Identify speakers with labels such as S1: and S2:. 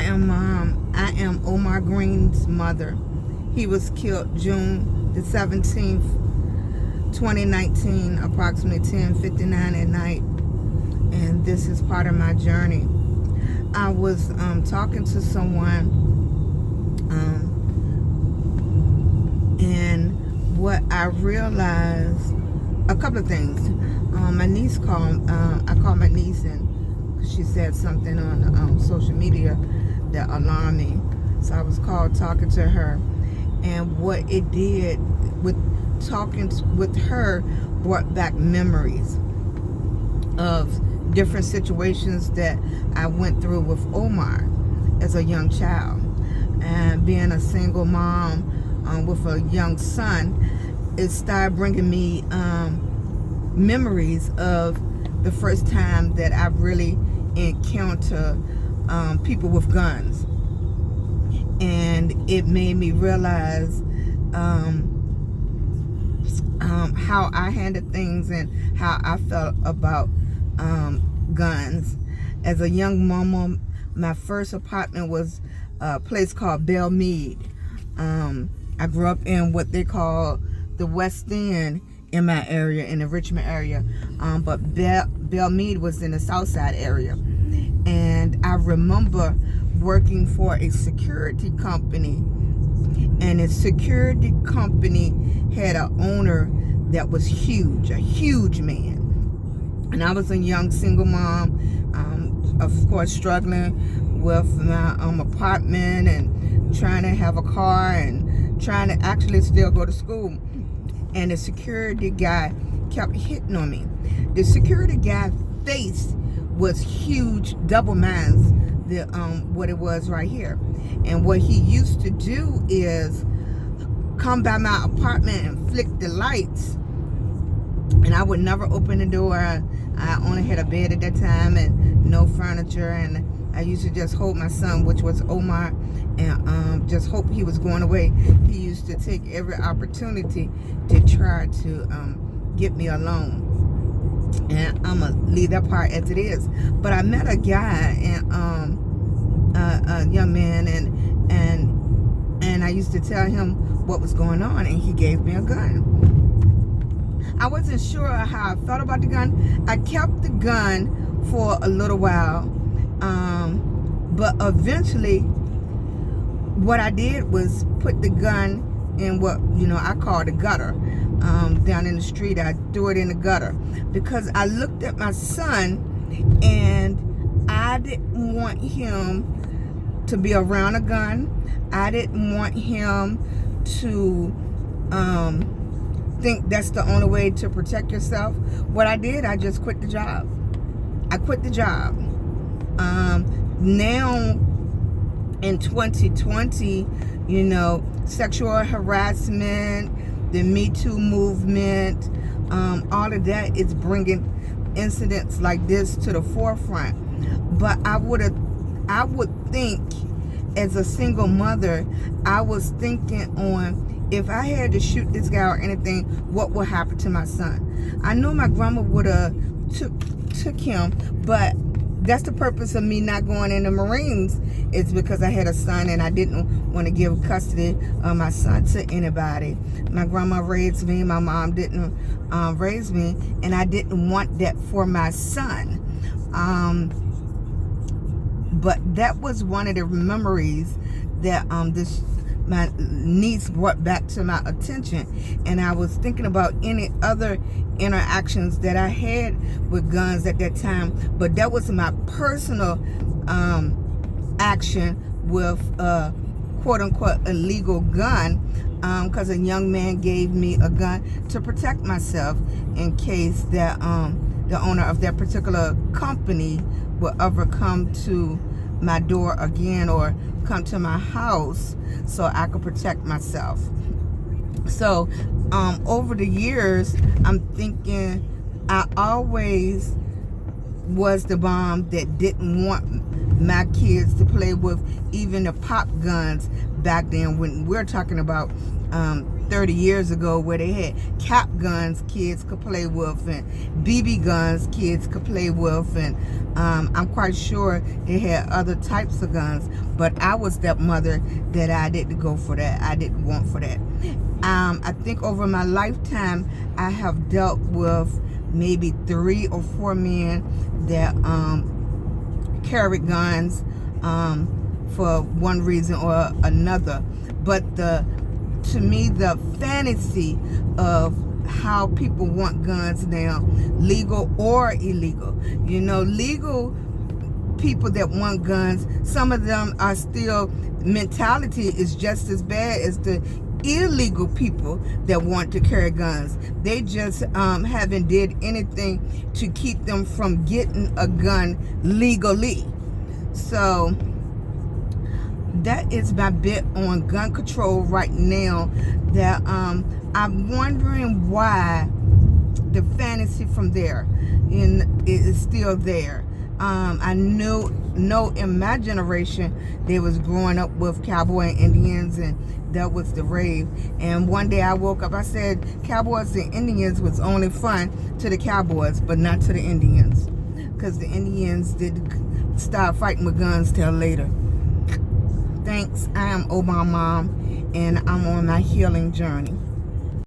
S1: I am Omar Green's mother. He was killed June the 17th, 2019, approximately 10:59 at night. And this is part of my journey. I was talking to someone, and what I realized, a couple of things. My niece called. I called my niece, and she said something on social media that alarmed me. So I was talking to her, and what it did with talking with her brought back memories of different situations that I went through with Omar as a young child, and being a single mom with a young son. It started bringing me memories of the first time that I really encountered people with guns, and it made me realize how I handled things and how I felt about guns. As a young mama, my first apartment was a place called Belle Meade. I grew up in what they call the West End in my area, in the Richmond area, but Belle Meade was in the South Side area. And I remember working for a security company, and the security company had an owner that was huge, a huge man. And I was a young single mom, of course struggling with my apartment and trying to have a car and trying to actually still go to school. And the security guy kept hitting on me. The security guy face was huge, double mines, what it was right here. And what he used to do is come by my apartment and flick the lights, and I would never open the door. I only had a bed at that time and no furniture, and I used to just hold my son, which was Omar, and just hope he was going away. He used to take every opportunity to try to get me alone, and I'm gonna leave that part as it is. But I met a guy, and a young man, and I used to tell him what was going on, and he gave me a gun. I wasn't sure how I felt about the gun. I kept the gun for a little while, but eventually what I did was put the gun in what I call the gutter. Down in the street, I threw it in the gutter because I looked at my son, and I didn't want him to be around a gun. I didn't want him to think that's the only way to protect yourself. What I did, I just quit the job. I quit the job. Now in 2020, sexual harassment, the Me Too movement, all of that is bringing incidents like this to the forefront. But I would think, as a single mother, I was thinking on, if I had to shoot this guy or anything, what would happen to my son? I know my grandma would have took him, but that's the purpose of me not going in the Marines, is because I had a son and I didn't want to give custody of my son to anybody. My grandma raised me, my mom didn't raise me, and I didn't want that for my son. But that was one of the memories that my niece brought back to my attention, and I was thinking about any other interactions that I had with guns at that time, but that was my personal action with a quote-unquote illegal gun, because a young man gave me a gun to protect myself in case that the owner of that particular company will ever come to my door again or come to my house, so I could protect myself. So over the years, I'm thinking I always was the mom that didn't want my kids to play with even the pop guns back then, when we're talking about 30 years ago, where they had cap guns kids could play with and BB guns kids could play with, and I'm quite sure they had other types of guns, but I was that mother that I didn't go for that. I didn't want for that. I think over my lifetime I have dealt with maybe 3 or 4 men that carried guns for one reason or another. But to me, the fantasy of how people want guns now, legal or illegal. You know, legal people that want guns, some of them are still, mentality is just as bad as the illegal people that want to carry guns. They just haven't did anything to keep them from getting a gun legally. So that is my bit on gun control right now. That I'm wondering why the fantasy from there is still there. I know in my generation they was growing up with cowboy and Indians, and that was the rave. And one day I woke up, I said cowboys and Indians was only fun to the cowboys, but not to the Indians, because the Indians didn't start fighting with guns till later. Thanks. I am Obama Mom, and I'm on my healing journey.